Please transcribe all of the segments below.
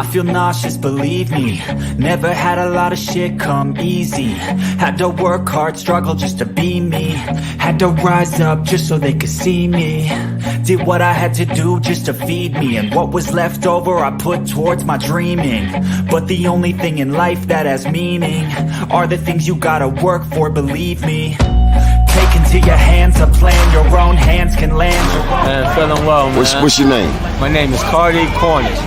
I feel nauseous, believe me. Never had a lot of shit come easy. Had to work hard, struggle just to be me. Had to rise up just so they could see me. Did what I had to do just to feed me. And what was left over I put towards my dreaming. But the only thing in life that has meaning are the things you gotta work for, believe me. Take into your hands a plan your own hands can land. Man, feeling well, man. What's your name? My name is Cardi Cornish.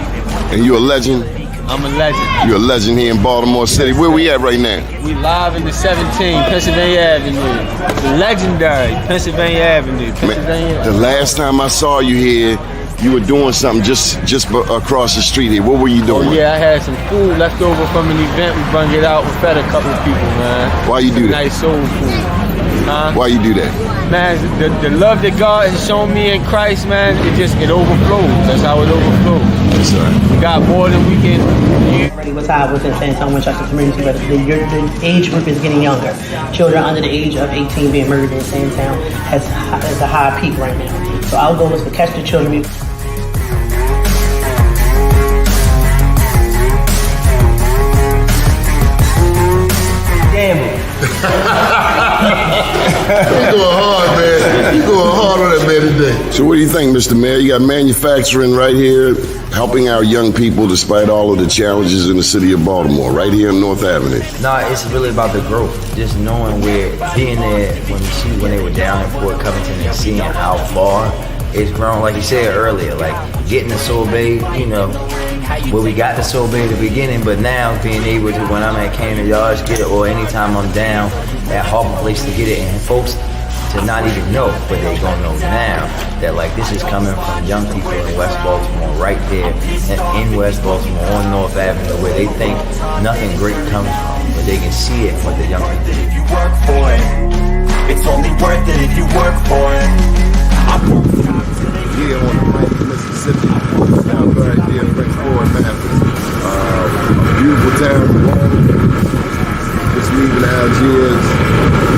And you a legend? I'm a legend. You're a legend here in Baltimore City. Where we at right now? We live in the 17, Pennsylvania Avenue. The legendary Pennsylvania Avenue. Man, the last time I saw you here, you were doing something just across the street here. What were you doing? Oh yeah, I had some food left over from an event. We brung it out. We fed a couple of people, man. Why you do that? Nice soul food. Why you do that? Man, the love that God has shown me in Christ, man, it overflows. That's how it overflows. That's right. We got more than we can use. What's happening within San Antonio Winchester community, but the age group is getting younger. Children under the age of 18 being murdered in San Antonio has a high peak right now. So our goal is to catch the children. Damn. You going hard, man. You going hard on that man today. So what do you think, Mr. Mayor? You got manufacturing right here, helping our young people despite all of the challenges in the city of Baltimore, right here on North Avenue. Nah, it's really about the growth. Just knowing being there when they were down in Fort Covington and seeing how far it's grown. Like you said earlier, like getting the Sorbet, where we got the Sorbet at the beginning, but now being able to, when I'm at Camden Yards, get it, or anytime I'm down at Harbor Place to get it, and folks to not even know, but they gonna know now that like this is coming from young people in West Baltimore, right there in West Baltimore on North Avenue, where they think nothing great comes from, but they can see it with the young people. If you work for it, it's only worth it if you work for it. Here on the right of Mississippi, down right there, French Ford, Memphis. A beautiful town, just leaving Algiers,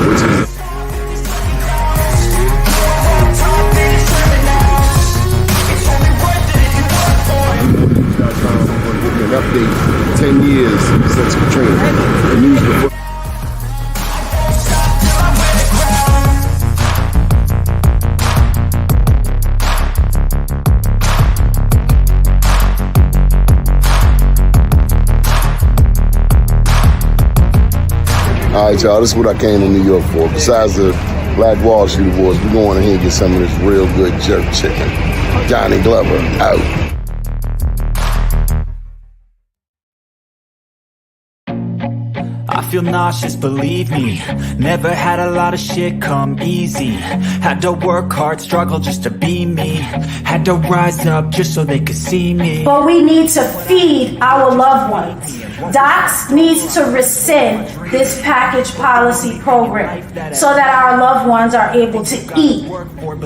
which is an update 10 years since Katrina. The news before. All right, y'all, this is what I came to New York for. Besides the Black Wall Street Awards, we're going ahead and get some of this real good jerk chicken. Johnny Glover, out. I feel nauseous, believe me. Never had a lot of shit come easy. Had to work hard, struggle just to be me. Had to rise up just so they could see me. But we need to feed our loved ones. DOCS needs to rescind this package policy program so that our loved ones are able to eat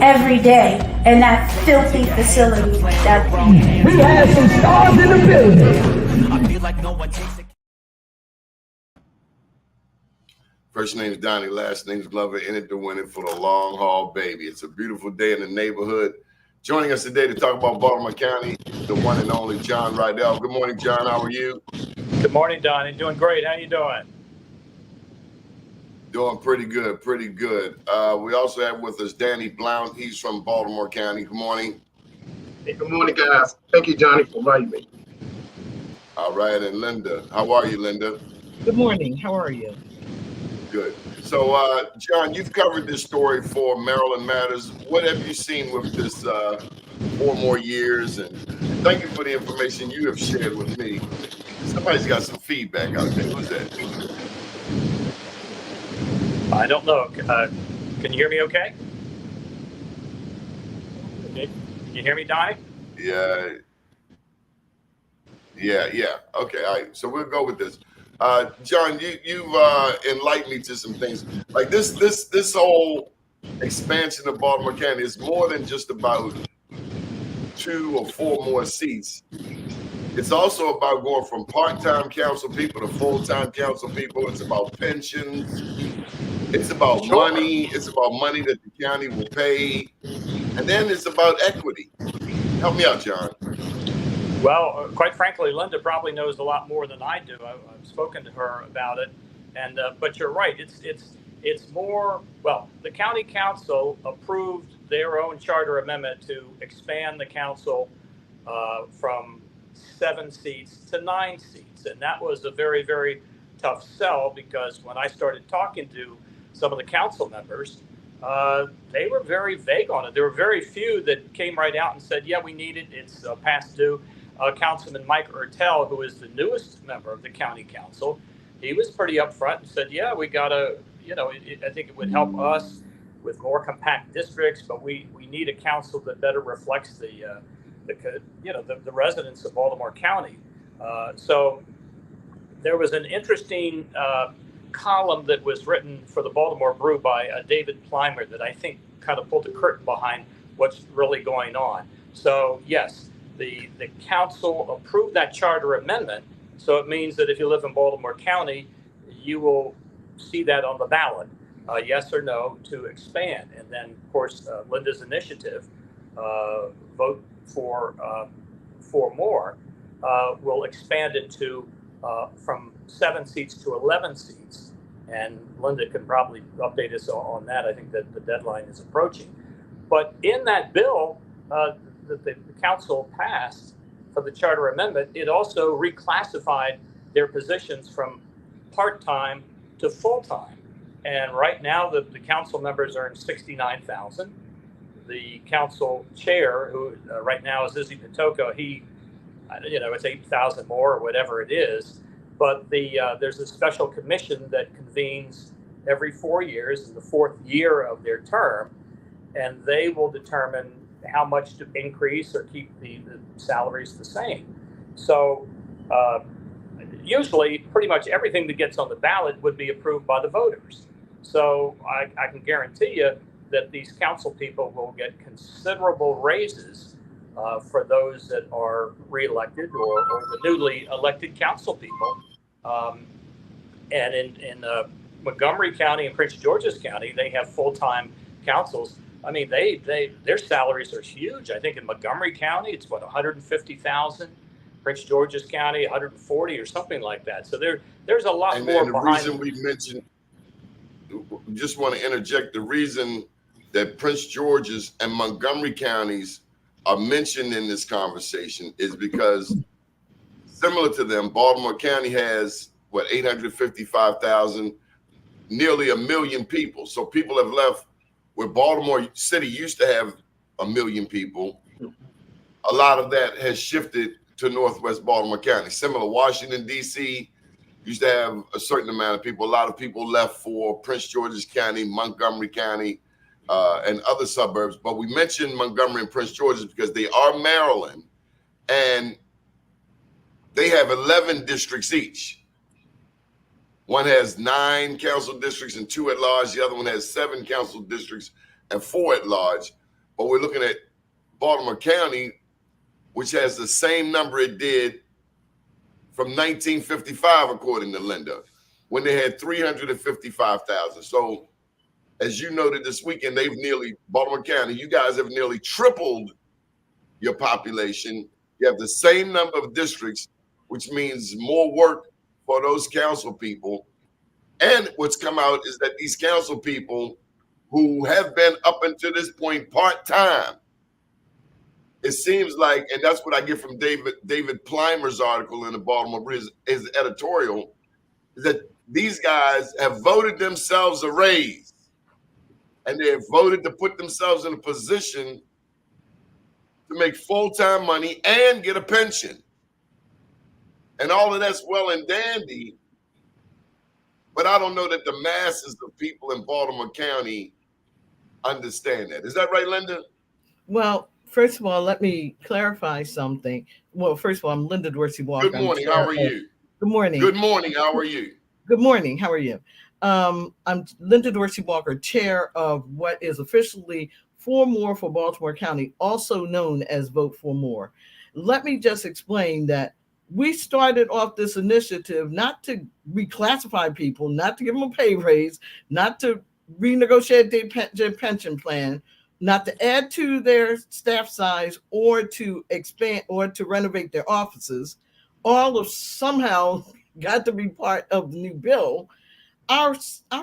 every day in that filthy facility. We have some stars in the building. I feel like no one takes it. First name is Doni, last name is Glover, in it to win it for the long haul, baby. It's a beautiful day in the neighborhood. Joining us today to talk about Baltimore County, the one and only John Rydell. Good morning, John. How are you? Good morning, Doni. Doing great. How you doing? Doing pretty good, pretty good. We also have with us Danny Blount. He's from Baltimore County. Good morning. Hey, good morning, guys. Thank you, Johnny, for inviting me. All right, and Linda. How are you, Linda? Good morning. How are you? Good. So, John, you've covered this story for Maryland Matters. What have you seen with this 4 more years? And thank you for the information you have shared with me. Somebody's got some feedback out there. Who's that? I don't know. Can you hear me okay? Can you hear me, Doni? Yeah. Okay, all right. So we'll go with this. John, you've enlightened me to some things. Like this whole expansion of Baltimore County is more than just about 2 or 4 more seats. It's also about going from part-time council people to full-time council people. It's about pensions. It's about money. It's about money that the county will pay. And then it's about equity. Help me out, John. Well, quite frankly, Linda probably knows a lot more than I do. I've spoken to her about it, and but you're right. It's more. Well, the county council approved their own charter amendment to expand the council from 7 seats to 9 seats, and that was a very, very tough sell, because when I started talking to some of the council members, they were very vague on it. There were very few that came right out and said, "Yeah, we need it. It's past due." Councilman Mike Ertel, who is the newest member of the county council, he was pretty upfront and said, "Yeah, we gotta, I think it would help us with more compact districts, but we need a council that better reflects the residents of Baltimore County." So there was an interesting column that was written for the Baltimore Brew by David Plimer that I think kind of pulled the curtain behind what's really going on. So yes, the council approved that charter amendment. So it means that if you live in Baltimore County, you will see that on the ballot, yes or no, to expand. And then, of course, Linda's initiative, Vote for More, will expand it to from 7 seats to 11 seats. And Linda can probably update us on that. I think that the deadline is approaching. But in that bill that the council passed for the charter amendment, it also reclassified their positions from part-time to full-time. And right now, the council members earn $69,000. The council chair, who right now is Izzy Patoka, it's 8,000 more or whatever it is. But there's a special commission that convenes every 4 years in the 4th year of their term, and they will determine how much to increase or keep the salaries the same. So usually pretty much everything that gets on the ballot would be approved by the voters. So I can guarantee you that these council people will get considerable raises for those that are reelected or the newly elected council people. And in Montgomery County and Prince George's County, they have full-time councils. I mean, their salaries are huge. I think in Montgomery County, it's what, $150,000. Prince George's County, 140 or something like that. So there's a lot more the behind. Reason we mentioned, just want to interject, the reason that Prince George's and Montgomery counties are mentioned in this conversation is because, similar to them, Baltimore County has 855,000, nearly 1 million people. So people have left. Where Baltimore City used to have 1 million people, a lot of that has shifted to Northwest Baltimore County. Similar, Washington, D.C. used to have a certain amount of people. A lot of people left for Prince George's County, Montgomery County, and other suburbs. But we mentioned Montgomery and Prince George's because they are Maryland, and they have 11 districts each. One has 9 council districts and 2 at large. The other one has 7 council districts and 4 at large. But we're looking at Baltimore County, which has the same number it did from 1955, according to Linda, when they had 355,000. So as you noted this weekend, Baltimore County, you guys have nearly tripled your population. You have the same number of districts, which means more work for those council people. And what's come out is that these council people who have been up until this point part-time, it seems like, and that's what I get from David Plimer's article in the Baltimore Brew, his editorial, is that these guys have voted themselves a raise, and they have voted to put themselves in a position to make full-time money and get a pension. And all of that's well and dandy, but I don't know that the masses of people in Baltimore County understand that. Is that right, Linda? Well, first of all, let me clarify something. Well, first of all, I'm Linda Dorsey Walker. Good morning. How are you? Good morning. Good morning. How are you? Good morning. How are you? I'm Linda Dorsey Walker, chair of what is officially 4 More for Baltimore County, also known as Vote for More. Let me just explain that we started off this initiative not to reclassify people, not to give them a pay raise, not to renegotiate their pension plan, not to add to their staff size or to expand or to renovate their offices, all of somehow got to be part of the new bill. Our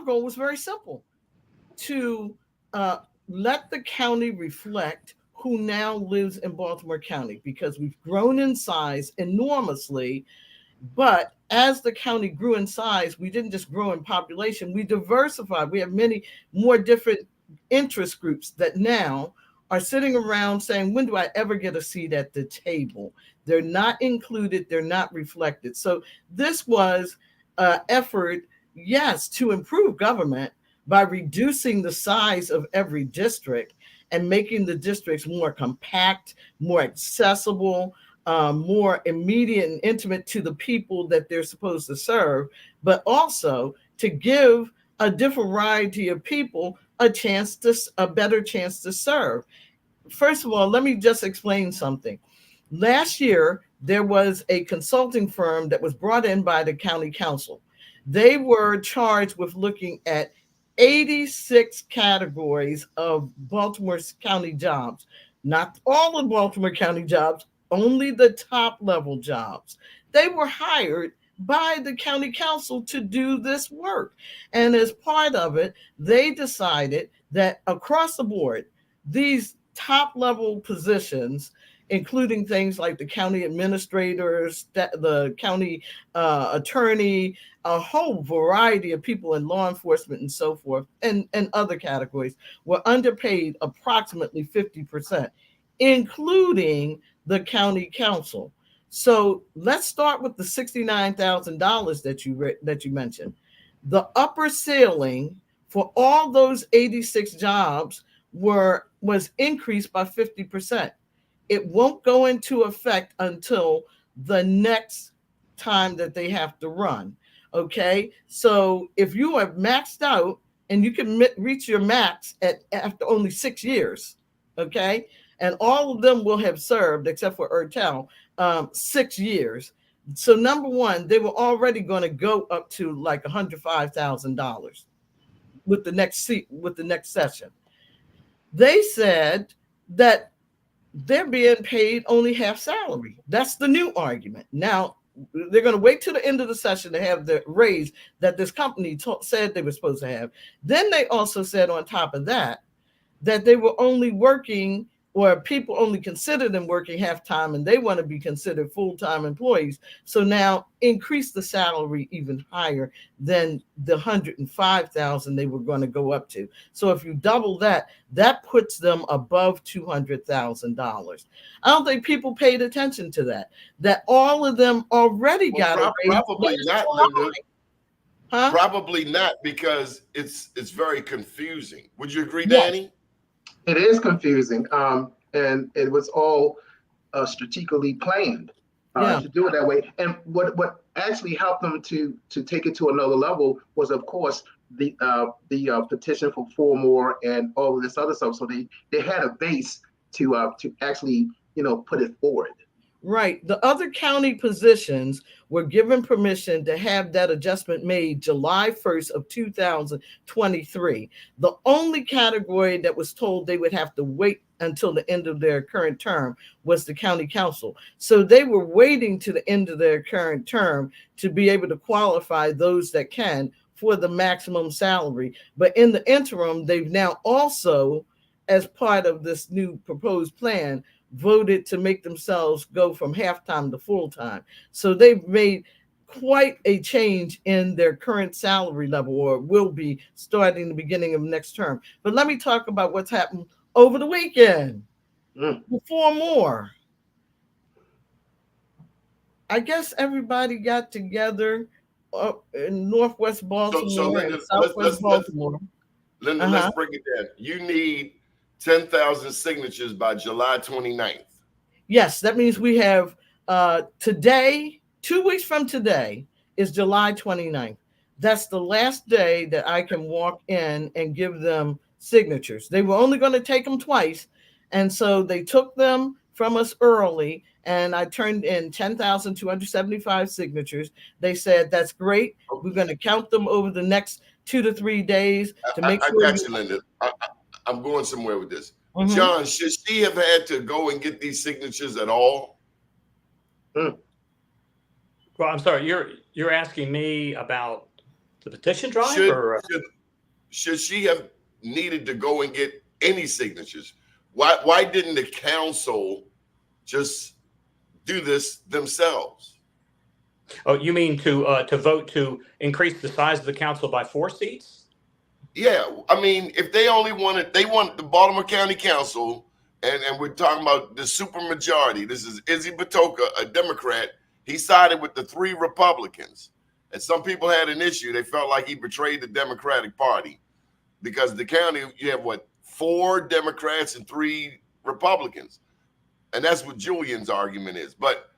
goal was very simple: to let the county reflect who now lives in Baltimore County, because we've grown in size enormously. But as the county grew in size, we didn't just grow in population, we diversified. We have many more different interest groups that now are sitting around saying, when do I ever get a seat at the table? They're not included, they're not reflected. So this was an effort, yes, to improve government by reducing the size of every district and making the districts more compact, more accessible, more immediate and intimate to the people that they're supposed to serve, but also to give a different variety of people a better chance to serve. First of all, let me just explain something. Last year, there was a consulting firm that was brought in by the county council. They were charged with looking at 86 categories of Baltimore County jobs, not all of Baltimore County jobs, only the top level jobs. They were hired by the county council to do this work. And as part of it, they decided that across the board, these top level positions, including things like the county administrators, the county attorney, a whole variety of people in law enforcement and so forth, and other categories, were underpaid approximately 50%, including the county council. So let's start with the $69,000 that you mentioned. The upper ceiling for all those 86 jobs was increased by 50%. It won't go into effect until the next time that they have to run. Okay, so if you are maxed out, and you can reach your max after only 6 years, okay, and all of them will have served, except for Ertel, 6 years. So number one, they were already going to go up to like $105,000 with the next session. They said that they're being paid only half salary. That's the new argument. Now, they're going to wait till the end of the session to have the raise that this company said they were supposed to have. Then they also said on top of that, that they were only working, or people only consider them working half-time, and they want to be considered full-time employees. So now increase the salary even higher than the $105,000 they were going to go up to. So if you double that, that puts them above $200,000. I don't think people paid attention to that all of them already got a raise. Probably not, Linda. Huh? Probably not, because it's very confusing. Would you agree, Danny? It is confusing, and it was all strategically planned to do it that way. And what actually helped them to take it to another level was, of course, the petition for 4More and all of this other stuff. So they had a base to actually put it forward. Right. The other county positions were given permission to have that adjustment made July 1st of 2023. The only category that was told they would have to wait until the end of their current term was the county council. So they were waiting to the end of their current term to be able to qualify those that can for the maximum salary. But in the interim, they've now also, as part of this new proposed plan, voted to make themselves go from half-time to full-time. So they've made quite a change in their current salary level, or will be starting the beginning of next term. But let me talk about what's happened over the weekend. 4More. I guess everybody got together in Northwest Baltimore and Southwest Baltimore. Linda, let's break it down. You need 10,000 signatures by July 29th. Yes, that means we have today, 2 weeks from today is July 29th. That's the last day that I can walk in and give them signatures. They were only going to take them twice. And so they took them from us early, and I turned in 10,275 signatures. They said, that's great. We're going to count them over the next 2 to 3 days to make sure. I got you, Linda. I'm going somewhere with this. John, should she have had to go and get these signatures at all? Well, I'm sorry, you're asking me about the petition drive, should she have needed to go and get any signatures? Why didn't the council just do this themselves? Oh, you mean to vote to increase the size of the council by 4 seats? Yeah, I mean, if they want the Baltimore County Council, and we're talking about the supermajority. This is Izzy Batoka, a Democrat. He sided with the 3 Republicans, and some people had an issue. They felt like he betrayed the Democratic Party because the county, you have 4 Democrats and 3 Republicans, and that's what Julian's argument is. But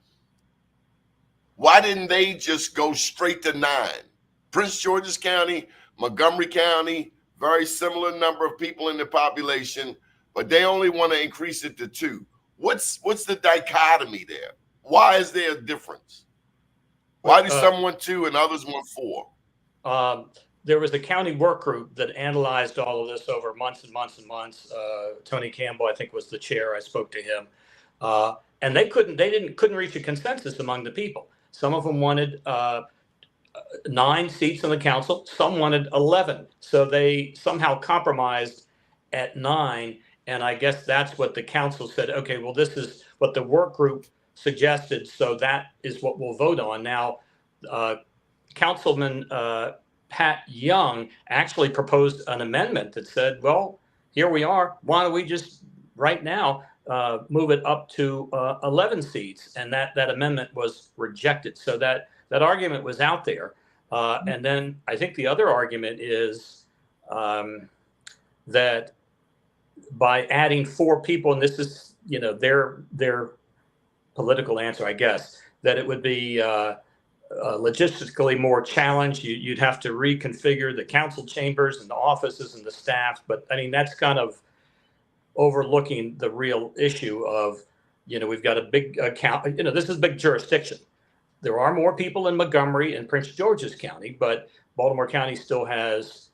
why didn't they just go straight to 9? Prince George's County, Montgomery County, very similar number of people in the population, but they only want to increase it to 2. What's the dichotomy there? Why is there a difference? Why do some want 2 and others want 4? There was a county work group that analyzed all of this over months and months and months. Tony Campbell, I think, was the chair. I spoke to him, and they couldn't reach a consensus among the people. Some of them wanted 9 seats on the council. Some wanted 11. So they somehow compromised at 9. And I guess that's what the council said. Okay, well, this is what the work group suggested. So that is what we'll vote on. Now, Councilman Pat Young actually proposed an amendment that said, well, here we are. Why don't we just right now move it up to 11 seats? And that amendment was rejected. So that argument was out there. And then I think the other argument is that by adding 4 people, and this is, their political answer, I guess, that it would be logistically more challenged. You'd have to reconfigure the council chambers and the offices and the staff. But I mean, that's kind of overlooking the real issue of, we've got a big account, this is a big jurisdiction. There are more people in Montgomery and Prince George's County, but Baltimore County still has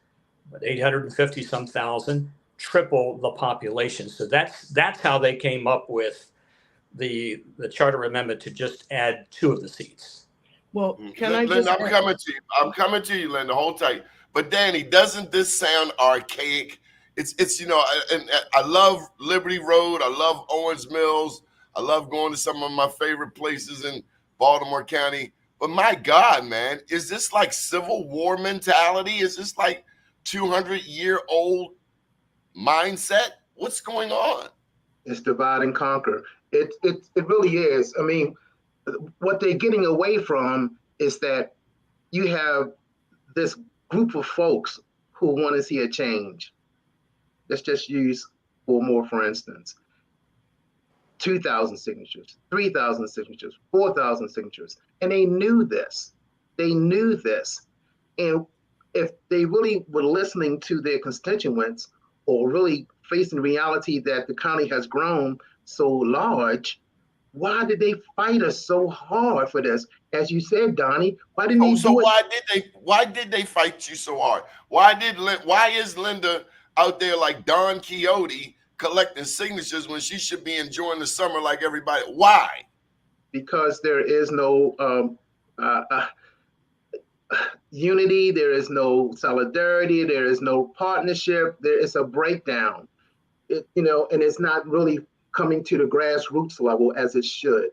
850 some thousand, triple the population. So that's how they came up with the charter amendment to just add 2 of the seats. Well, Linda, I'm coming to you, Linda. Hold tight. But Danny, doesn't this sound archaic? It's and I love Liberty Road. I love Owens Mills. I love going to some of my favorite places in Baltimore County. But my God, man, is this like Civil War mentality? Is this like 200-year-old mindset? What's going on? It's divide and conquer. It really is. I mean, what they're getting away from is that you have this group of folks who want to see a change. Let's just use 4More, for instance. 2,000 signatures, 3,000 signatures, 4,000 signatures. And they knew this. And if they really were listening to their constituents or really facing reality that the county has grown so large, why did they fight us so hard for this? As you said, Donnie, why didn't they do it? Why did they fight you so hard? Why is Linda out there like Don Quixote collecting signatures when she should be enjoying the summer like everybody? Why? Because there is no unity, there is no solidarity, there is no partnership, there is a breakdown. And it's not really coming to the grassroots level as it should.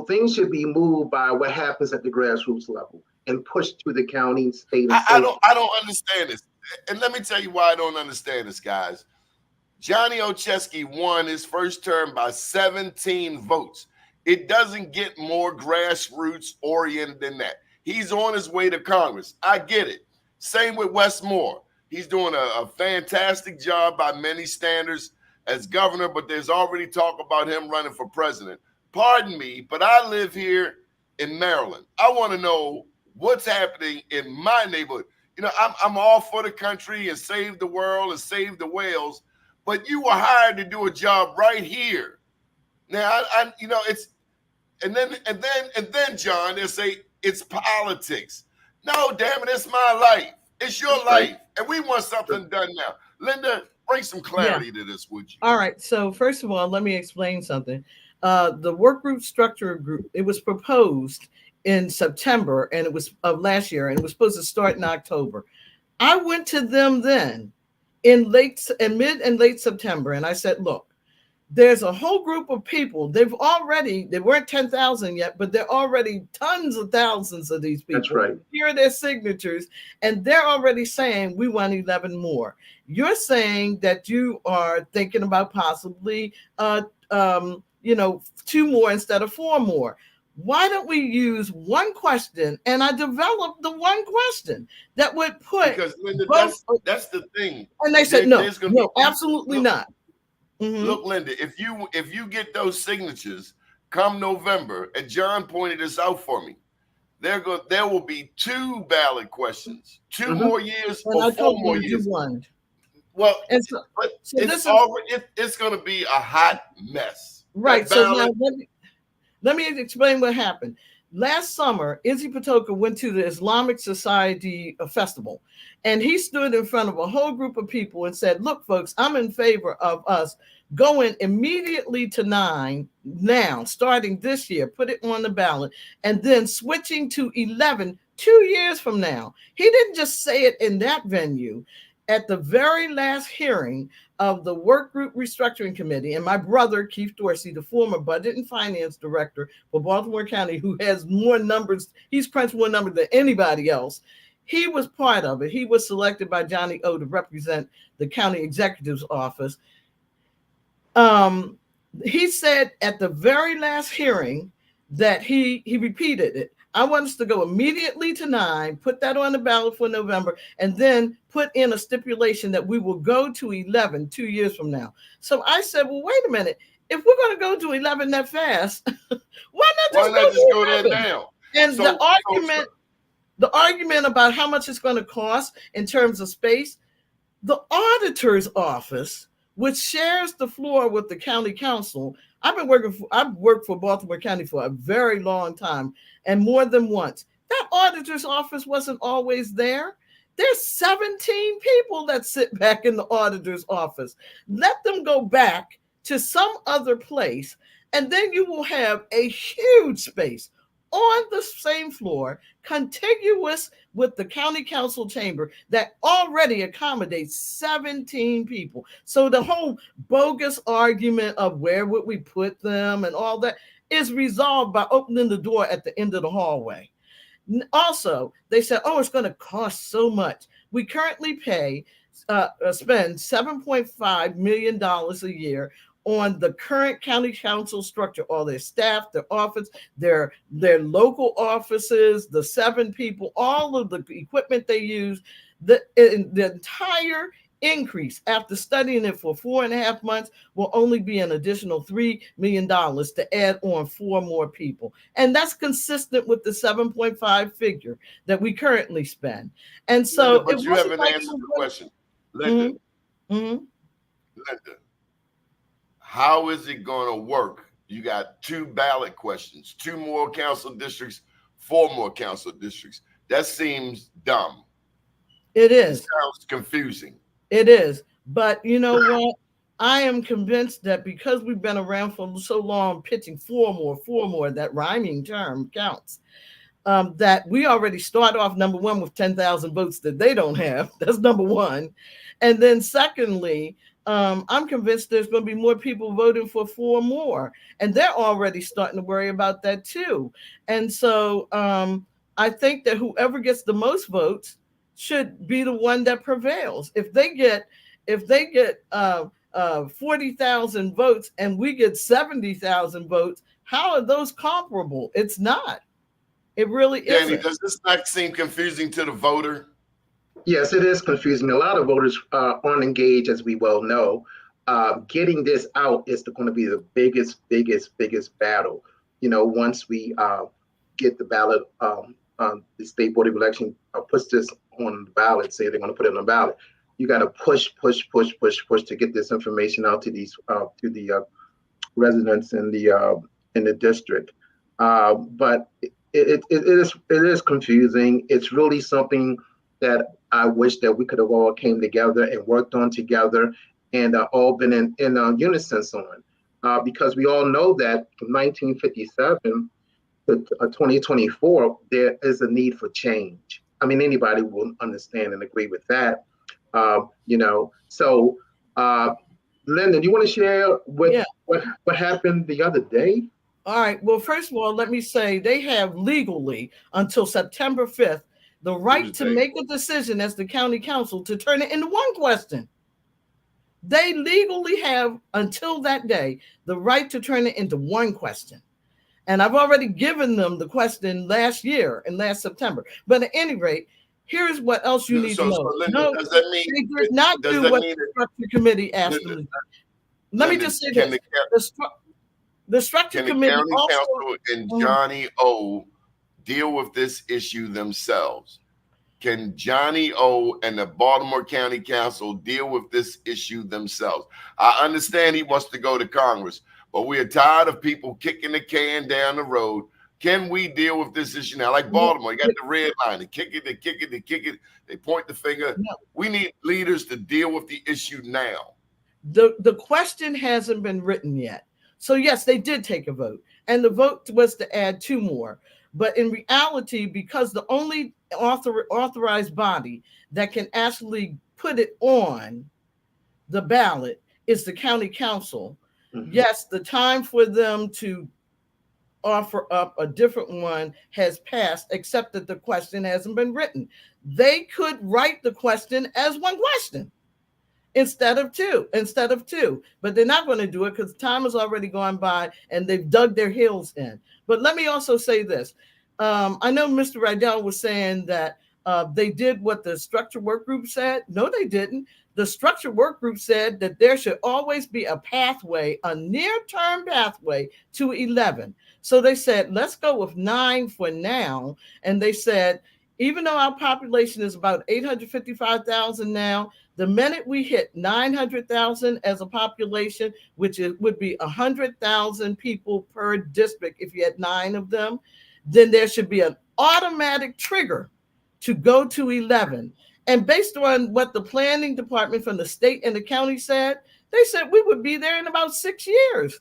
Things should be moved by what happens at the grassroots level and pushed to the county, state, and I don't understand this. And let me tell you why I don't understand this, guys. Johnny Olszewski won his first term by 17 votes. It doesn't get more grassroots oriented than that. He's on his way to Congress. I get it. Same with Wes Moore. He's doing a fantastic job by many standards as governor, but there's already talk about him running for president. Pardon me, but I live here in Maryland. I want to know what's happening in my neighborhood. I'm all for the country and save the world and save the whales, but you were hired to do a job right here. Now, it's and then John, they say it's politics. No, damn it, it's my life. It's your life, and we want something done now. Linda, bring some clarity to this, would you? All right. So first of all, let me explain something. The work group structure group, it was proposed in September and it was of last year, and it was supposed to start in October. I went to them then in mid and late September, and I said, look, there's a whole group of people. They weren't 10,000 yet, but they're already tons of thousands of these people. That's right. Here are their signatures, and they're already saying we want 11 more. You're saying that you are thinking about possibly, 2 more instead of 4 more. Why don't we use one question? And I developed the one question that would put, because Linda, that's the thing. And they said no, absolutely not. Mm-hmm. Look, Linda, if you get those signatures come November, and John pointed this out for me, there will be 2 ballot questions, 2 more years or 4 more years. One. Well, so it's going to be a hot mess. Right. So now let me explain what happened. Last summer, Izzy Patoka went to the Islamic Society Festival, and he stood in front of a whole group of people and said, look, folks, I'm in favor of us going immediately to 9 now, starting this year, put it on the ballot, and then switching to 11 2 years from now. He didn't just say it in that venue. At the very last hearing of the Work Group Restructuring Committee, and my brother, Keith Dorsey, the former Budget and Finance Director for Baltimore County, who has more numbers, he's crunched more numbers than anybody else, he was part of it. He was selected by Johnny O to represent the county executive's office. He said at the very last hearing that he repeated it. I want us to go immediately to 9, put that on the ballot for November, and then put in a stipulation that we will go to 11 2 years from now. So I said, well, wait a minute. If we're going to go to 11 that fast, why not just go there now? And so, the argument about how much it's going to cost in terms of space, the auditor's office, which shares the floor with the county council. I've worked for Baltimore County for a very long time, and more than once. That auditor's office wasn't always there. There's 17 people that sit back in the auditor's office. Let them go back to some other place, and then you will have a huge space on the same floor, contiguous with the county council chamber that already accommodates 17 people. So the whole bogus argument of where would we put them and all that is resolved by opening the door at the end of the hallway. Also, they said, oh, it's going to cost so much. We currently spend $7.5 million a year on the current county council structure, all their staff, their office, their local offices, the 7 people, all of the equipment they use, the entire increase after studying it for 4.5 months will only be an additional $3 million to add on 4 more people. And that's consistent with the 7.5 figure that we currently spend. And so, Linda, but you haven't answered the question. Linda, Linda, how is it going to work? You got 2 ballot questions, 2 more council districts, 4 more council districts. That seems dumb. It is. It sounds confusing. It is. But you know what? I am convinced that because we've been around for so long, pitching 4 more, that rhyming term counts, that we already start off, number one, with 10,000 votes that they don't have. That's number one. And then secondly, I'm convinced there's going to be more people voting for 4 more. And they're already starting to worry about that too. And so I think that whoever gets the most votes should be the one that prevails. If they get 40,000 votes and we get 70,000 votes, how are those comparable? It's not. It really isn't. Danny, does this not seem confusing to the voter? Yes, it is confusing. A lot of voters aren't engaged, as we well know. Getting this out is going to be the biggest battle. You know, once we get the ballot, the State Board of Election puts this on the ballot, say they're going to put it on the ballot. You got to push to get this information out to these to the residents in the district. But it is confusing. It's really something that I wish that we could have all came together and worked on together and all been in unison on, because we all know that from 1957 to 2024, there is a need for change. I mean, anybody will understand and agree with that. So Linda, do you want to share what happened the other day? All right. Well, first of all, let me say they have legally until September 5th the right to make a decision as the county council to turn it into one question. They legally have until that day the right to turn it into one question. And I've already given them the question last year and last September. But at any rate, here's what else you need to know. Linda, does that mean they did not do what the structure committee asked them to do. Let me just say this. The structure committee Can the county council and Johnny O deal with this issue themselves? Can Johnny O and the Baltimore County Council deal with this issue themselves? I understand he wants to go to Congress, but we are tired of people kicking the can down the road. Can we deal with this issue now? Like Baltimore, you got the red line. They kick it, they kick it, they kick it. They point the finger. No. We need leaders to deal with the issue now. The question hasn't been written yet. So yes, they did take a vote, and the vote was to add 2 more. But in reality, because the only authorized body that can actually put it on the ballot is the county council. Mm-hmm. Yes, the time for them to offer up a different one has passed, except that the question hasn't been written. They could write the question as one question instead of two, but they're not going to do it because time has already gone by and they've dug their heels in. But let me also say this. I know Mr. Rydell was saying that they did what the structure work group said. No, they didn't. The structure work group said that there should always be a pathway, a near-term pathway to 11. So they said, let's go with 9 for now. And they said, even though our population is about 855,000 now, the minute we hit 900,000 as a population, which would be 100,000 people per district if you had 9 of them, then there should be an automatic trigger to go to 11. And based on what the planning department from the state and the county said, they said we would be there in about 6 years.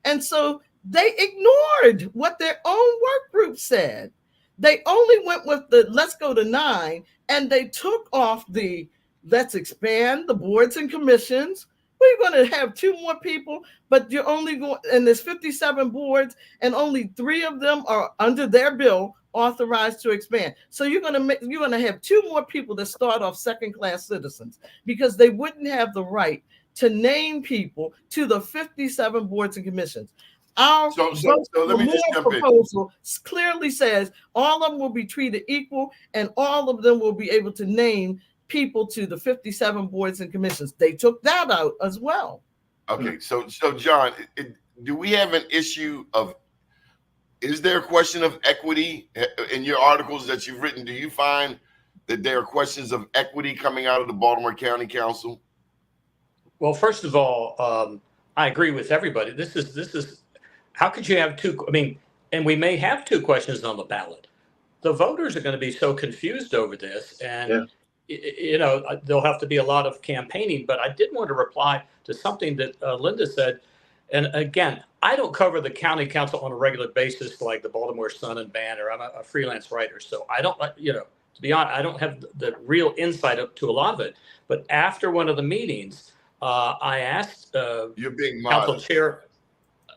And so they ignored what their own work group said. They only went with the let's go to 9, and they took off the let's expand the boards and commissions. We're going to have 2 more people, but you're only going, and there's 57 boards, and only 3 of them are under their bill authorized to expand. So you're going to have 2 more people that start off second-class citizens because they wouldn't have the right to name people to the 57 boards and commissions. Our proposal clearly says all of them will be treated equal, and all of them will be able to name people to the 57 boards and commissions. They took that out as well. Okay, so John, do we have an issue of, is there a question of equity in your articles that you've written? Do you find that there are questions of equity coming out of the Baltimore County Council? Well, first of all, I agree with everybody. This is how could you have 2? I mean, and we may have 2 questions on the ballot. The voters are going to be so confused over this, and you know, there'll have to be a lot of campaigning. But I did want to reply to something that Linda said. And again, I don't cover the county council on a regular basis like the Baltimore Sun and Banner. I'm a freelance writer, so I don't, you know, to be honest, I don't have the real insight up to a lot of it. But after one of the meetings, I asked you're being council chair.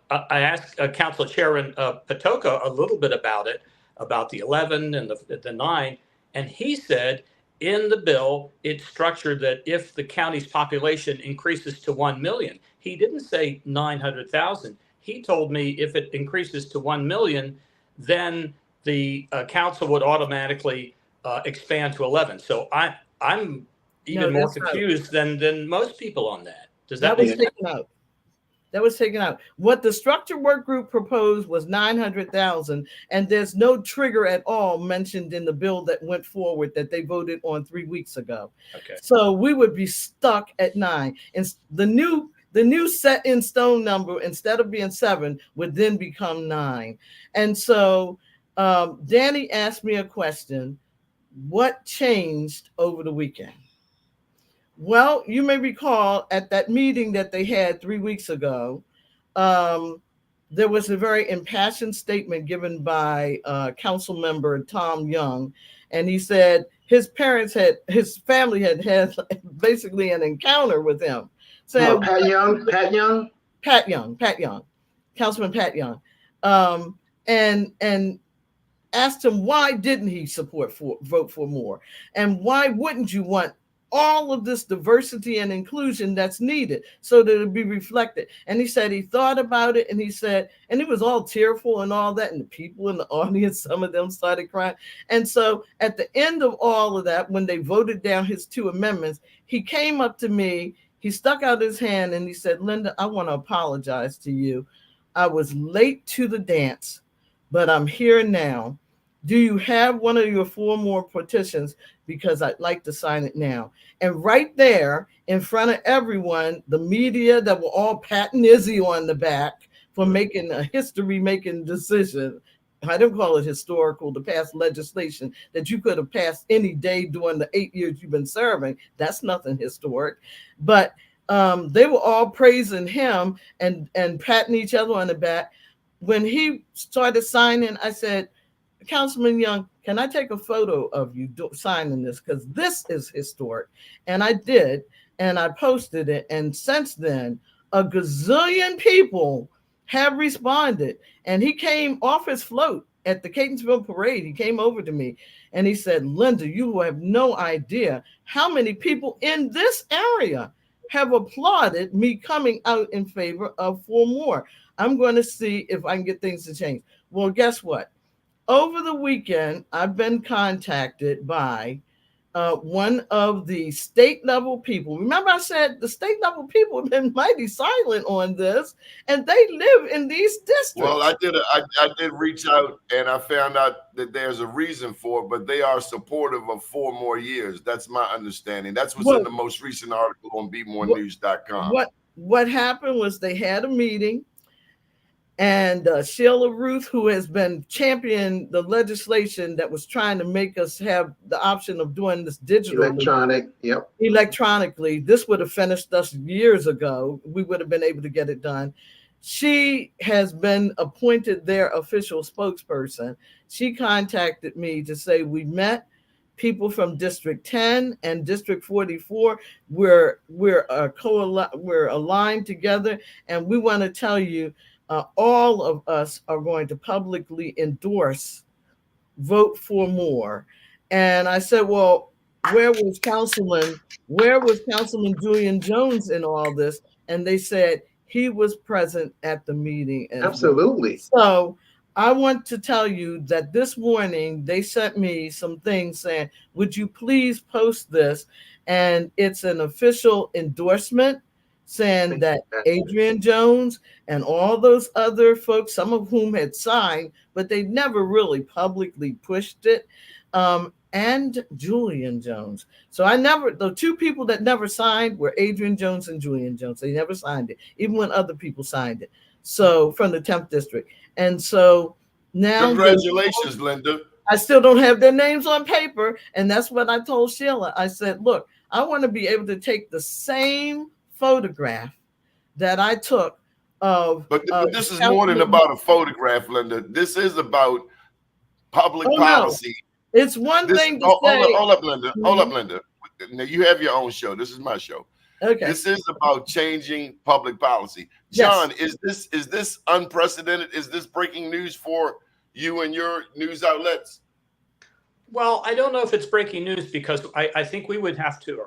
I asked Council Chairman Patoka a little bit about it, about the 11 and the 9, and he said in the bill it's structured that if the county's population increases to 1 million, he didn't say 900,000. He told me if it increases to 1 million, then the council would automatically expand to 11. So I'm even more confused than most people on that. Does that make sense? That was taken out. What the structure work group proposed was 900,000, and there's no trigger at all mentioned in the bill that went forward that they voted on 3 weeks ago. Okay. So we would be stuck at 9. And the new set in stone number, instead of being 7, would then become 9. And so Danny asked me a question: what changed over the weekend? Well, you may recall at that meeting that they had 3 weeks ago, there was a very impassioned statement given by council member Tom Young. And he said his family had basically an encounter with him. So Pat Young, Councilman Pat Young, and asked him why didn't he support Vote for More, and why wouldn't you want all of this diversity and inclusion that's needed so that it'd be reflected. And he said he thought about it, and he said, and he was all tearful and all that, and the people in the audience, some of them started crying. And so at the end of all of that, when they voted down his 2 amendments, he came up to me, he stuck out his hand, and he said, Linda, I want to apologize to you. I was late to the dance, but I'm here now. Do you have one of your 4 more petitions? Because I'd like to sign it now. And right there in front of everyone, the media that were all patting Izzy on the back for making a history-making decision. I don't call it historical to pass legislation that you could have passed any day during the 8 years you've been serving. That's nothing historic. But they were all praising him and patting each other on the back. When he started signing, I said, Councilman Young, can I take a photo of you signing this? Because this is historic. And I did, and I posted it. And since then, a gazillion people have responded. And he came off his float at the Catonsville parade. He came over to me and he said, Linda, you have no idea how many people in this area have applauded me coming out in favor of 4 More. I'm going to see if I can get things to change. Well, guess what? Over the weekend, I've been contacted by one of the state level people. Remember I said the state level people have been mighty silent on this, and they live in these districts. Well, I did reach out, and I found out that there's a reason for it, but they are supportive of 4 more years. That's my understanding. That's what's in the most recent article on bemorenews.com. What happened was they had a meeting, and Sheila Ruth, who has been championing the legislation that was trying to make us have the option of doing this electronically. This would have finished us years ago. We would have been able to get it done. She has been appointed their official spokesperson. She contacted me to say we met people from District 10 and District 44. We're aligned together, and we want to tell you all of us are going to publicly endorse Vote for More. And I said, well, where was Councilman Julian Jones in all this? And they said he was present at the meeting. Absolutely. So I want to tell you that this morning they sent me some things saying, would you please post this? And it's an official endorsement saying that Adrian Jones and all those other folks, some of whom had signed, but they never really publicly pushed it, and Julian Jones. So the 2 people that never signed were Adrian Jones and Julian Jones. They never signed it, even when other people signed it. So from the 10th district. And so now— Congratulations, Linda. I still don't have their names on paper. And that's what I told Sheila. I said, look, I want to be able to take the same photograph that I took of— But this is more than about a photograph, Linda. This is about public policy. No. It's one thing to say— Hold up, Linda. Hold up, Linda. Now, you have your own show. This is my show. Okay. This is about changing public policy. John, yes. Is this unprecedented? Is this breaking news for you and your news outlets? Well, I don't know if it's breaking news, because I think we would have to,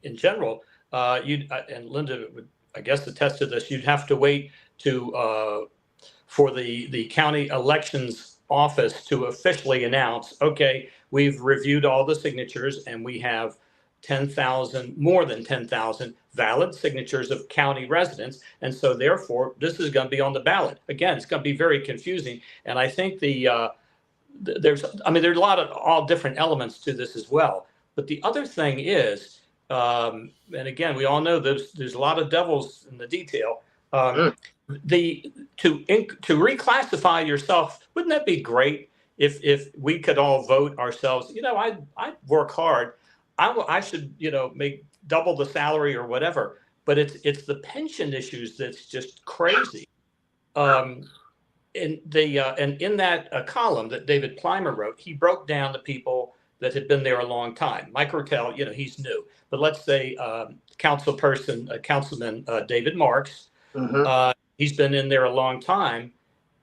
in general, and Linda would, I guess, attest to this, you'd have to wait for the county elections office to officially announce, okay, we've reviewed all the signatures and we have more than 10,000 valid signatures of county residents. And so therefore, this is going to be on the ballot. Again, it's going to be very confusing. And I think there's a lot of all different elements to this as well. But the other thing is, and again, we all know there's a lot of devils in the detail. To reclassify yourself, wouldn't that be great if we could all vote ourselves? I'd work hard. I should make double the salary or whatever. But it's the pension issues that's just crazy. And in that column that David Plimer wrote, he broke down the people that had been there a long time. Mike Rotel, he's new, but let's say councilman David Marks, he's been in there a long time.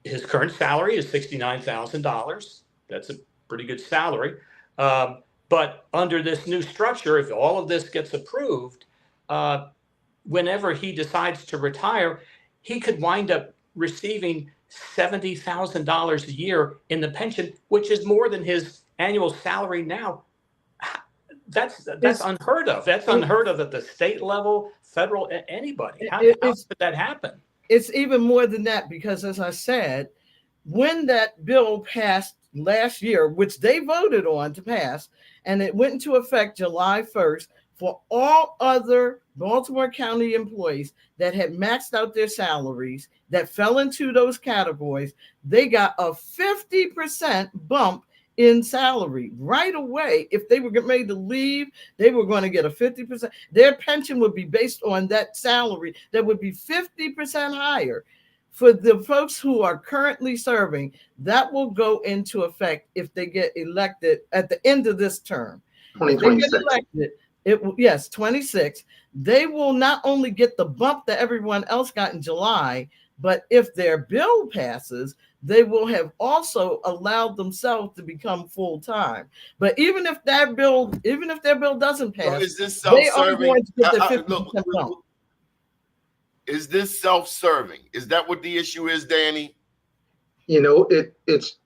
His current salary is $69,000. That's a pretty good salary. But under this new structure, if all of this gets approved, whenever he decides to retire, he could wind up receiving $70,000 a year in the pension, which is more than his annual salary now. That's unheard of. That's unheard of at the state level, federal, anybody. How could that happen? It's even more than that, because as I said, when that bill passed last year, which they voted on to pass, and it went into effect July 1st, for all other Baltimore County employees that had maxed out their salaries, that fell into those categories, they got a 50% bump in salary right away. If they were getting ready to leave, they were going to get a 50%. Their pension would be based on that salary that would be 50% higher. For the folks who are currently serving, that will go into effect if they get elected at the end of this term. 2026. Yes, 26. They will not only get the bump that everyone else got in July, but if their bill passes, they will have also allowed themselves to become full-time. But even if their bill doesn't pass, so is this they are self-serving? going to get the 50% bump. Is this self-serving? Is that what the issue is, Danny? It's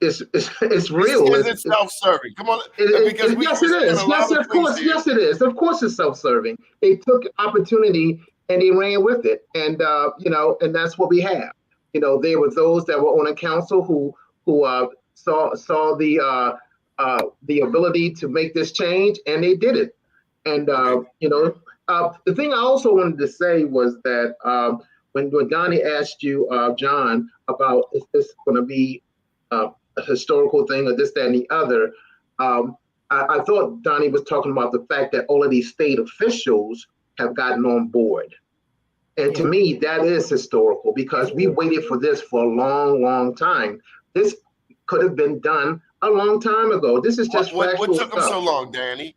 real. Is it self-serving? Come on, because yes, it is. Yes, of course. Yes, it is. Of course, it's self-serving. They took opportunity and they ran with it, and and that's what we have. There were those that were on a council who saw the ability to make this change, and they did it. And the thing I also wanted to say was that when Doni asked you, John, about is this going to be a historical thing or this, that, and the other, I thought Doni was talking about the fact that all of these state officials have gotten on board. And to me, that is historical, because we waited for this for a long, long time. This could have been done a long time ago. This is just what took them so long, Danny?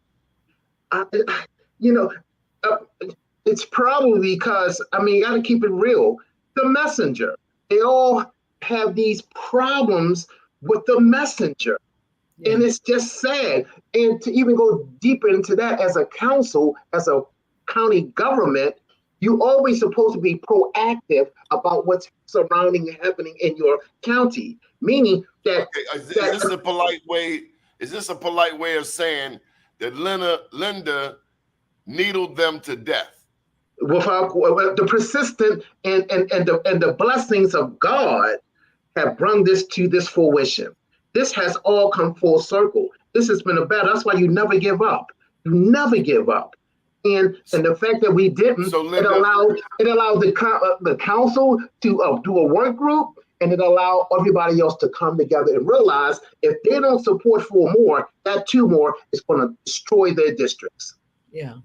It's probably because, you got to keep it real. The messenger, they all have these problems with the messenger. Yeah. And it's just sad. And to even go deeper into that, as a council, as a county government, you always supposed to be proactive about what's surrounding and happening in your county. Meaning that, is this a polite way? Is this a polite way of saying that Linda needled them to death? Without the persistent and the blessings of God have brought this to this fruition. This has all come full circle. This has been a battle. That's why you never give up. You never give up. And the fact that we didn't, so Linda, it allowed the council to do a work group, and it allowed everybody else to come together and realize if they don't support 4More, that 2More is going to destroy their districts. Yeah.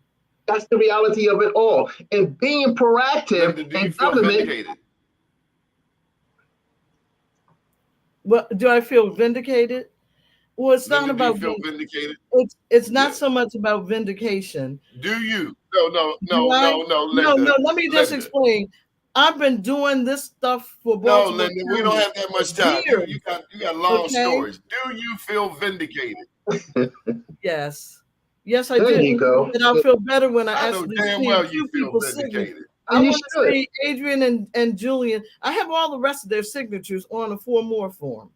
That's the reality of it all. And being proactive in government. Well, do I feel vindicated? Well, it's not about feel vindicated. It's not so much about vindication. Do you? No. Let me just explain. I've been doing this stuff for Baltimore. No, Linda, we don't have that much time. You got long stories. Do you feel vindicated? Yes, I do. There you go. And I'll feel better when I actually damn see well two you feel people vindicated. I want to see Adrian and Julian. I have all the rest of their signatures on a 4More form.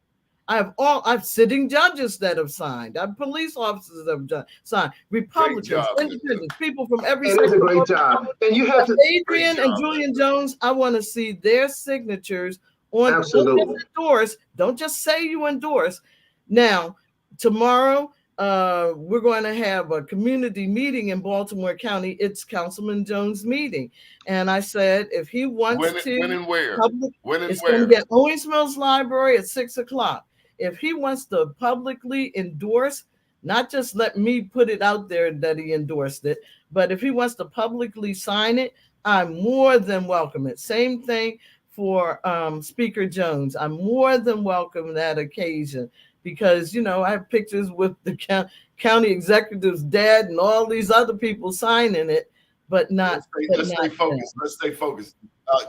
I've sitting judges that have signed. I have police officers that have signed. Republicans, independents, people from every. It is a great job. And you have to. Adrian and Julian Jones, I want to see their signatures on. Absolutely. Don't just endorse. Don't just say you endorse. Now, tomorrow, we're going to have a community meeting in Baltimore County. It's Councilman Jones' meeting, and I said if he wants to, when and where? It's going to be at Owings Mills Library at 6:00. If he wants to publicly endorse not just let me put it out there that he endorsed it, but if he wants to publicly sign it, I'm more than welcome it. Same thing for Speaker Jones. I'm more than welcome that occasion because, you know, I have pictures with the county executive's dad and all these other people signing it, but not. Let's stay focused. Let's stay focused.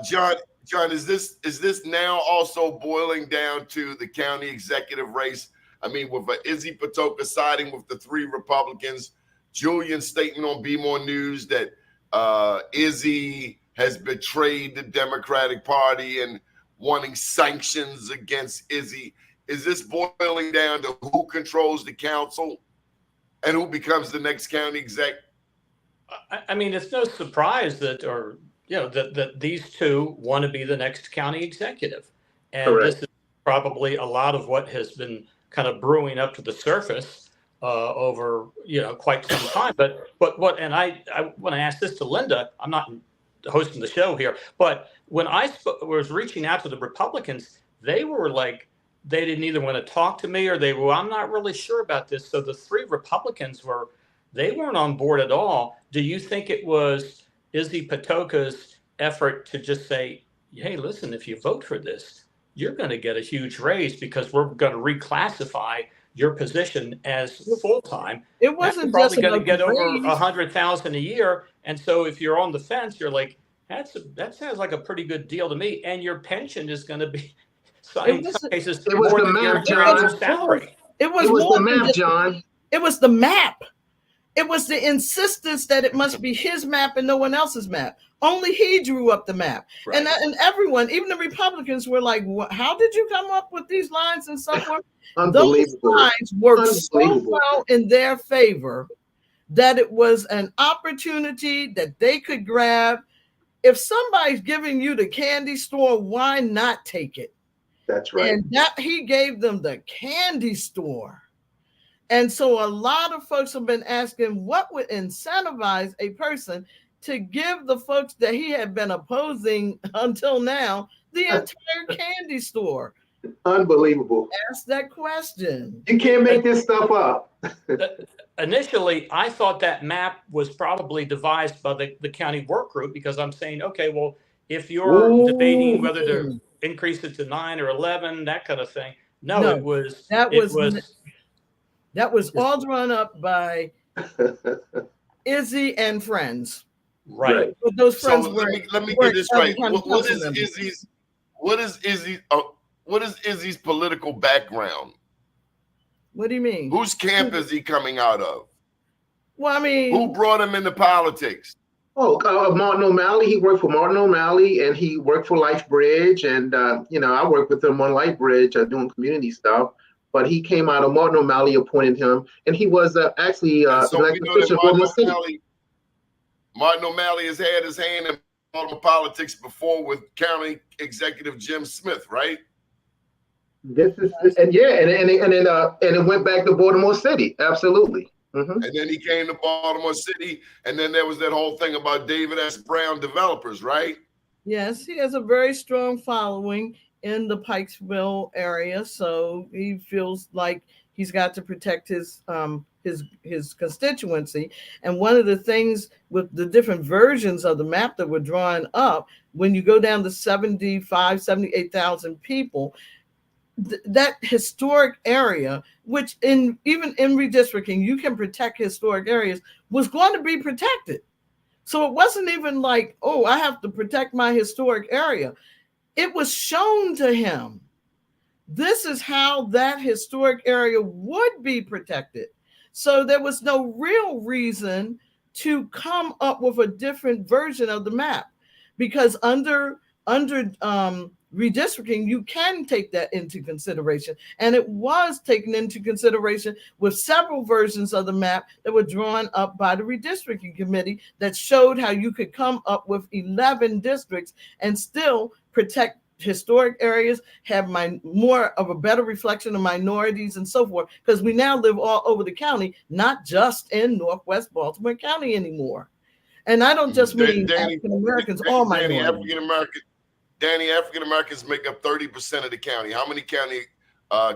John, is this now also boiling down to the county executive race? I mean, with Izzy Patoka siding with the 3 Republicans, Julian's statement on Be More News that Izzy has betrayed the Democratic Party and wanting sanctions against Izzy. Is this boiling down to who controls the council and who becomes the next county exec? I mean, it's no surprise that, that these two want to be the next county executive. And Correct. This is probably a lot of what has been kind of brewing up to the surface over, quite some time. But what, and I when I asked this to Linda, I'm not hosting the show here, but when I was reaching out to the Republicans, they were like, they didn't either want to talk to me or they were, I'm not really sure about this. So the 3 Republicans they weren't on board at all. Do you think it was Izzy Patoka's effort to just say, hey, listen, if you vote for this, you're going to get a huge raise because we're going to reclassify your position as full-time. It wasn't probably just going to get over raise. $100,000 a year. And so if you're on the fence, you're like, that sounds like a pretty good deal to me. And your pension is going to be, in some cases, more than your annual salary. It was the map, John. It was the map. It was the insistence that it must be his map and no one else's map. Only he drew up the map. Right. And everyone, even the Republicans, were like, how did you come up with these lines and so forth? Those lines worked so well in their favor that it was an opportunity that they could grab. If somebody's giving you the candy store, why not take it? That's right. And that he gave them the candy store. And so a lot of folks have been asking what would incentivize a person to give the folks that he had been opposing until now the entire candy store. Unbelievable. Ask that question. You can't make this stuff up. Initially, I thought that map was probably devised by the county work group because I'm saying, okay, well, if you're debating whether to increase it to 9 or 11, that kind of thing. No, that was all drawn up by Izzy and friends. Right. But those friends let me get this right. What is Izzy's political background? What do you mean? Whose camp is he coming out of? Well, I mean, who brought him into politics? Martin O'Malley. He worked for Martin O'Malley, and he worked for LifeBridge. And I worked with him on LifeBridge doing community stuff. But he came out of Martin O'Malley appointed him, and he was actually elected official for the city. Martin O'Malley has had his hand in Baltimore politics before with County Executive Jim Smith, right? And it went back to Baltimore City, absolutely. Mm-hmm. And then he came to Baltimore City, and then there was that whole thing about David S. Brown developers, right? Yes, he has a very strong following in the Pikesville area, so he feels like he's got to protect his constituency. And one of the things with the different versions of the map that were drawn up, when you go down to 78,000 people, that historic area, which even in redistricting, you can protect historic areas, was going to be protected. So it wasn't even like, oh, I have to protect my historic area. It was shown to him. This is how that historic area would be protected. So there was no real reason to come up with a different version of the map, because under redistricting, you can take that into consideration. And it was taken into consideration with several versions of the map that were drawn up by the redistricting committee that showed how you could come up with 11 districts and still protect historic areas, have more of a better reflection of minorities and so forth, because we now live all over the county, not just in Northwest Baltimore County anymore. And I don't just mean African Americans, all minorities. African Americans make up 30% of the county. How many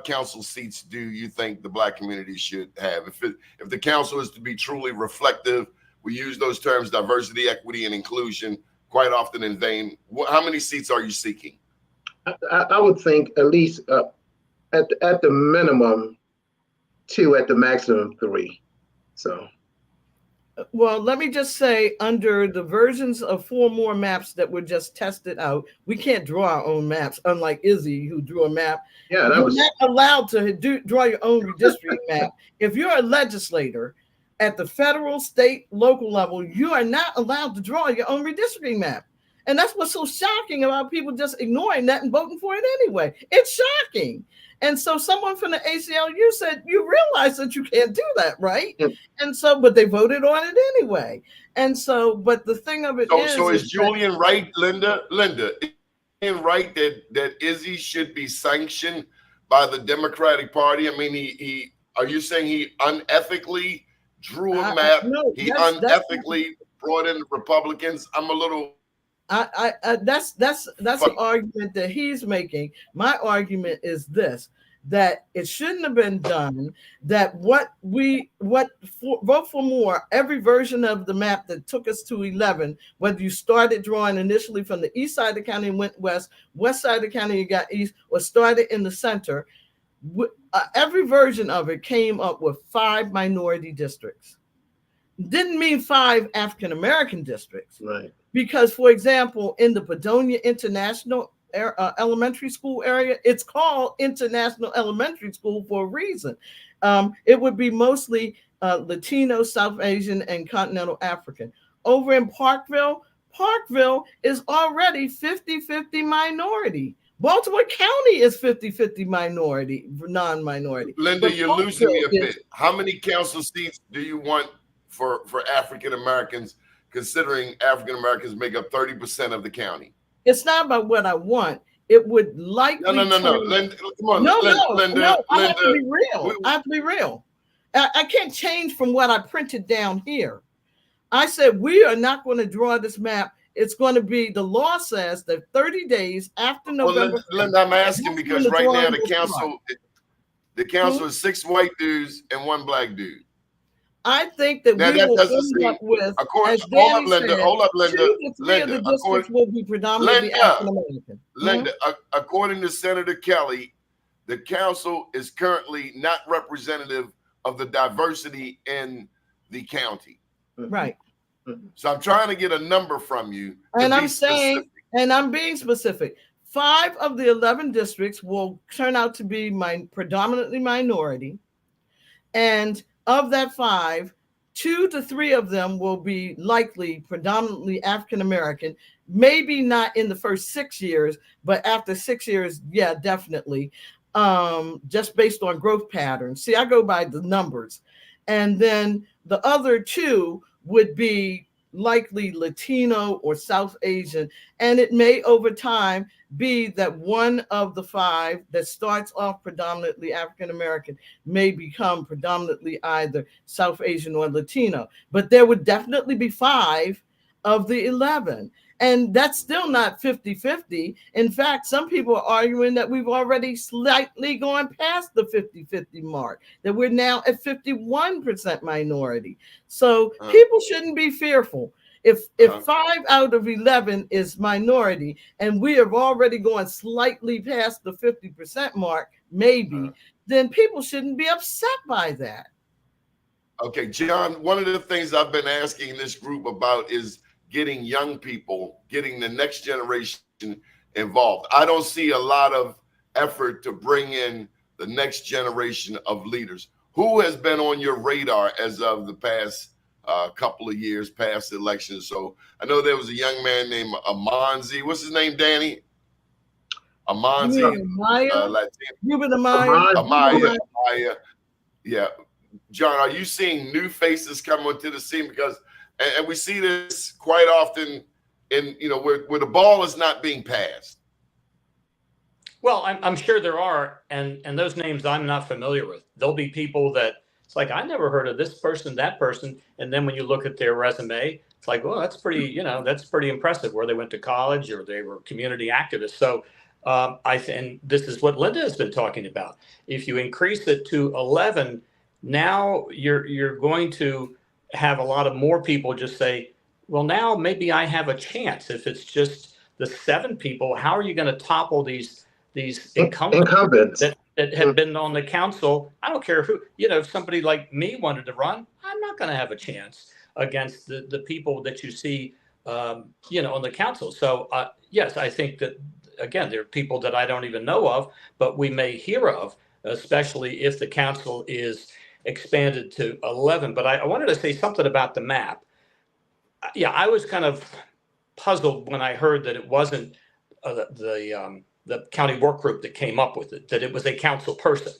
council seats do you think the Black community should have? If the council is to be truly reflective, we use those terms diversity, equity, and inclusion quite often in vain. How many seats are you seeking? I would think at least at the minimum 2, at the maximum 3. So. Well, let me just say, under the versions of 4 More maps that were just tested out, we can't draw our own maps, unlike Izzy, who drew a map. Yeah, you're not allowed to draw your own redistricting map. If you're a legislator at the federal, state, local level, you are not allowed to draw your own redistricting map. And that's what's so shocking about people just ignoring that and voting for it anyway. It's shocking. And so someone from the ACLU said, you realize that you can't do that, right? Yep. And so, but they voted on it anyway. And so, but the thing of it is. So is Julian right, Linda? Linda, is Julian right that Izzy should be sanctioned by the Democratic Party? I mean, are you saying he unethically drew a map? No, he unethically brought in the Republicans? I'm a little. That's the argument that he's making. My argument is this: that it shouldn't have been done. That Vote for More, every version of the map that took us to 11, whether you started drawing initially from the east side of the county and went west side of the county you got east, or started in the center, every version of it came up with 5 minority districts. Didn't mean 5 African American districts. Right. Because, for example, in the Padonia International Elementary School area, it's called International Elementary School for a reason. It would be mostly Latino, South Asian, and Continental African. Over in Parkville is already 50-50 minority. Baltimore County is 50-50 minority, non-minority. Linda, you're losing me a bit. How many council seats do you want for African Americans, considering African Americans make up 30% of the county? It's not about what I want. It would likely. No. Linda, come on, Linda. No. I have to be real. I have to be real. I can't change from what I printed down here. I said we are not going to draw this map. It's going to be, the law says that 30 days after November. Well, Linda, I'm asking because right now the council is 6 white dudes and 1 black dude. I think that now, we will end up with, as Danny said, 2 to 3 of the districts will be predominantly African American. Linda, according to Senator Kelly, the council is currently not representative of the diversity in the county. Right. So I'm trying to get a number from you. And I'm saying, and I'm being specific, 5 of the 11 districts will turn out to be predominantly minority. And of that 5, 2 to 3 of them will be likely predominantly African American, maybe not in the first 6 years, but after 6 years, yeah, definitely, just based on growth patterns. See, I go by the numbers. And then the other 2 would be likely Latino or South Asian. And it may over time be that one of the 5 that starts off predominantly African American may become predominantly either South Asian or Latino. But there would definitely be 5 of the 11. And that's still not 50-50. In fact, some people are arguing that we've already slightly gone past the 50-50 mark, that we're now at 51% minority. So people shouldn't be fearful. If 5 out of 11 is minority and we have already gone slightly past the 50% mark, maybe, then people shouldn't be upset by that. Okay, John, one of the things I've been asking this group about is getting young people, getting the next generation involved. I don't see a lot of effort to bring in the next generation of leaders. Who has been on your radar as of the past couple of years, past elections? So I know there was a young man named Amanzi. What's his name, Danny? Amanzi. Amaya. Yeah. John, are you seeing new faces come onto the scene? Because and we see this quite often in, where the ball is not being passed. Well, I'm sure there are, and those names I'm not familiar with. There'll be people that it's like, I never heard of this person, that person, and then when you look at their resume, it's like, well, that's pretty, that's pretty impressive, where they went to college or they were community activists. So and this is what Linda has been talking about. If you increase it to 11, now you're going to have a lot of more people just say, well, now maybe I have a chance. If it's just the 7 people, how are you going to topple these incumbents that have been on the council? I don't care who, if somebody like me wanted to run, I'm not going to have a chance against the people that you see, on the council. So yes, I think that, again, there are people that I don't even know of, but we may hear of, especially if the council is expanded to 11. But I wanted to say something about the map. Yeah, I was kind of puzzled when I heard that it wasn't the county work group that came up with it, that it was a council person.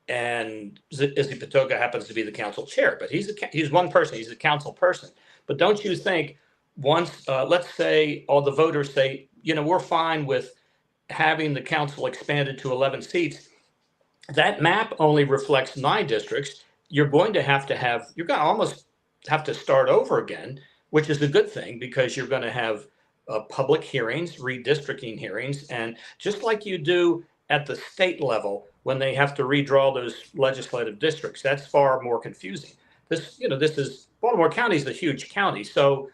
And Izzy Patoga happens to be the council chair, but he's one person, he's a council person. But don't you think once, let's say all the voters say, we're fine with having the council expanded to 11 seats, that map only reflects 9 districts. You're going to almost have to start over again, which is a good thing, because you're going to have public hearings, redistricting hearings, and just like you do at the state level when they have to redraw those legislative districts, that's far more confusing. Baltimore County is a huge county, so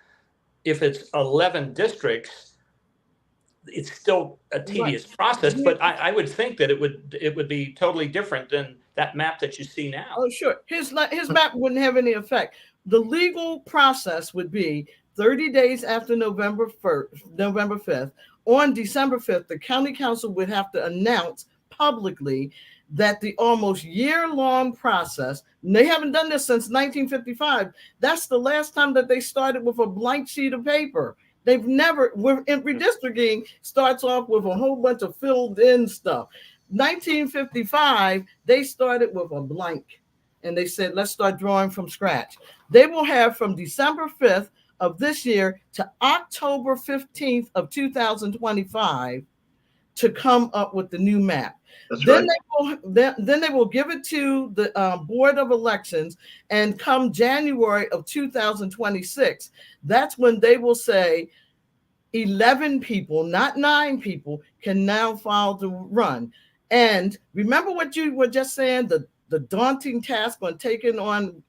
if it's 11 districts, it's still a tedious process. But I would think that it would be totally different than that map that you see now. Oh, sure. His map wouldn't have any effect. The legal process would be 30 days after November 5th. On December 5th, the county council would have to announce publicly that the almost year-long process, and they haven't done this since 1955. That's the last time that they started with a blank sheet of paper. They've never, redistricting starts off with a whole bunch of filled in stuff. 1955, they started with a blank, and they said, let's start drawing from scratch. They will have from December 5th of this year to October 15th of 2025 to come up with the new map. Then they will give it to the Board of Elections, and come January of 2026, that's when they will say 11 people, not 9 people, can now file to run. And remember what you were just saying, the daunting task on taking on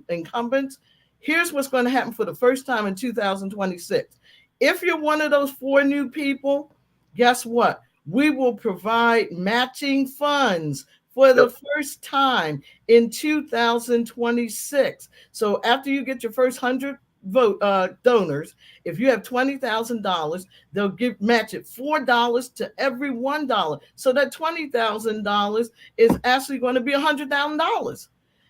incumbents. Here's what's going to happen for the first time in 2026. If you're one of those 4 new people, guess what? We will provide matching funds for the first time in 2026. So after you get your first 100 donors, if you have $20,000, they'll match it $4 to every $1. So that $20,000 is actually going to be $100,000.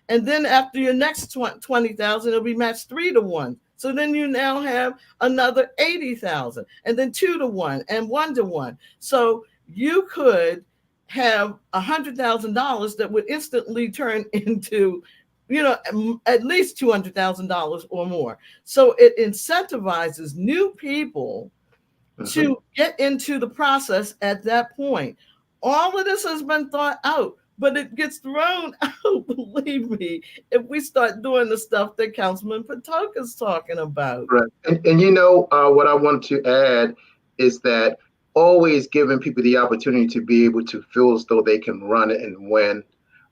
And then after your next 20,000, it'll be matched 3 to 1. So then you now have another 80,000, and then 2 to 1 and 1 to 1. So you could have $100,000 that would instantly turn into, at least $200,000 or more. So it incentivizes new people to get into the process at that point. All of this has been thought out, but it gets thrown out, believe me, if we start doing the stuff that Councilman Patoka is talking about. Right. And what I want to add is that always giving people the opportunity to be able to feel as though they can run and win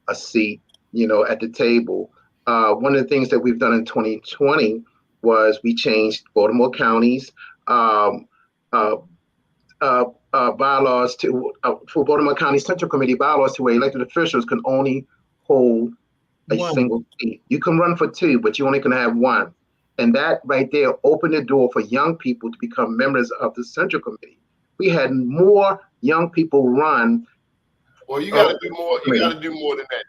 a seat, at the table. One of the things that we've done in 2020 was we changed Baltimore County's bylaws for Baltimore County Central Committee bylaws to where elected officials can only hold a single seat. You can run for 2, but you only can have 1. And that right there opened the door for young people to become members of the Central Committee. We had more young people run. Well, you got to do more. You got to do more than that.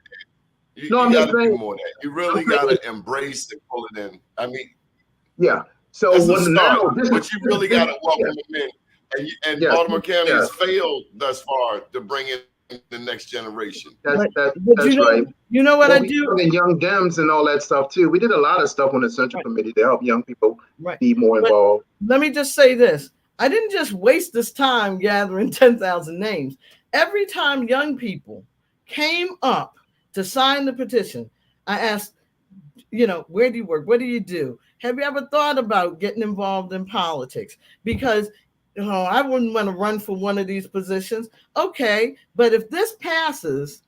You got to do more than that. You really got to embrace and pull it in. I mean, yeah. So that's a start, but you really got to welcome them in. And Baltimore County has failed thus far to bring in the next generation. That's right. You know what I do? And young Dems and all that stuff too. We did a lot of stuff on the Central Committee to help young people be more involved. Let me just say this. I didn't just waste this time gathering 10,000 names. Every time young people came up to sign the petition, I asked, where do you work? What do you do? Have you ever thought about getting involved in politics? Because I wouldn't want to run for one of these positions. Okay, but if this passes,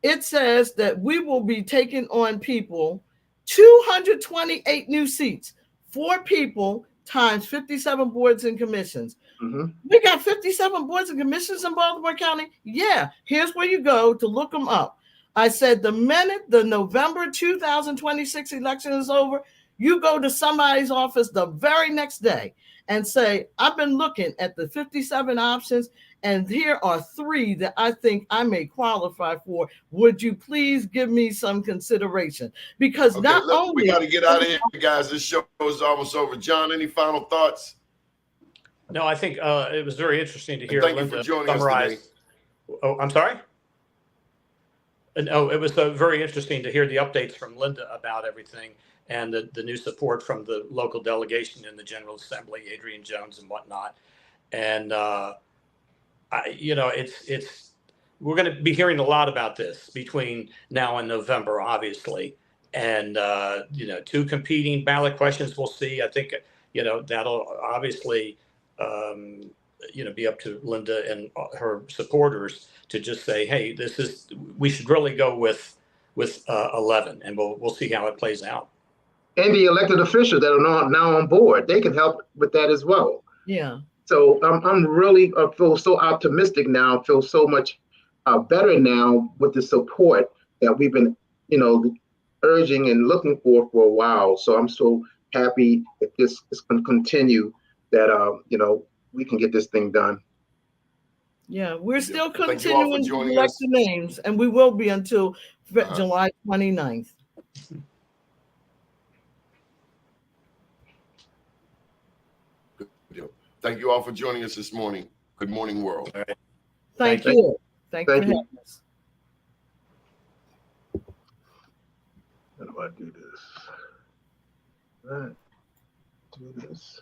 it says that we will be taking on people, 228 new seats, 4 people times 57 boards and commissions. We got 57 boards and commissions in Baltimore County. Yeah, here's where you go to look them up. I said the minute the November 2026 election is over, you go to somebody's office the very next day and say, I've been looking at the 57 options, and here are 3 that I think I may qualify for. Would you please give me some consideration? Because not only we got to get out of here, guys. This show is almost over. John, any final thoughts? No, I think it was very interesting to hear Thank Linda you for joining summarize. us today. Oh, I'm sorry? No, it was very interesting to hear the updates from Linda about everything and the new support from the local delegation in the General Assembly, Adrian Jones and whatnot. And, it's we're going to be hearing a lot about this between now and November, obviously. And, 2 competing ballot questions we'll see. I think, that'll obviously, be up to Linda and her supporters to just say, hey, we should really go with 11, and we'll see how it plays out. And the elected officials that are now on board, they can help with that as well. Yeah. So I'm really feel so optimistic now, feel so much better now with the support that we've been, urging and looking for a while. So I'm so happy that this is going to continue, that, we can get this thing done. Yeah, we're still continuing to collect the names, and we will be until July 29th. Thank you all for joining us this morning. Good morning, world. All right. Thank you. Thank you for having us. How do I do this? All right. Do this.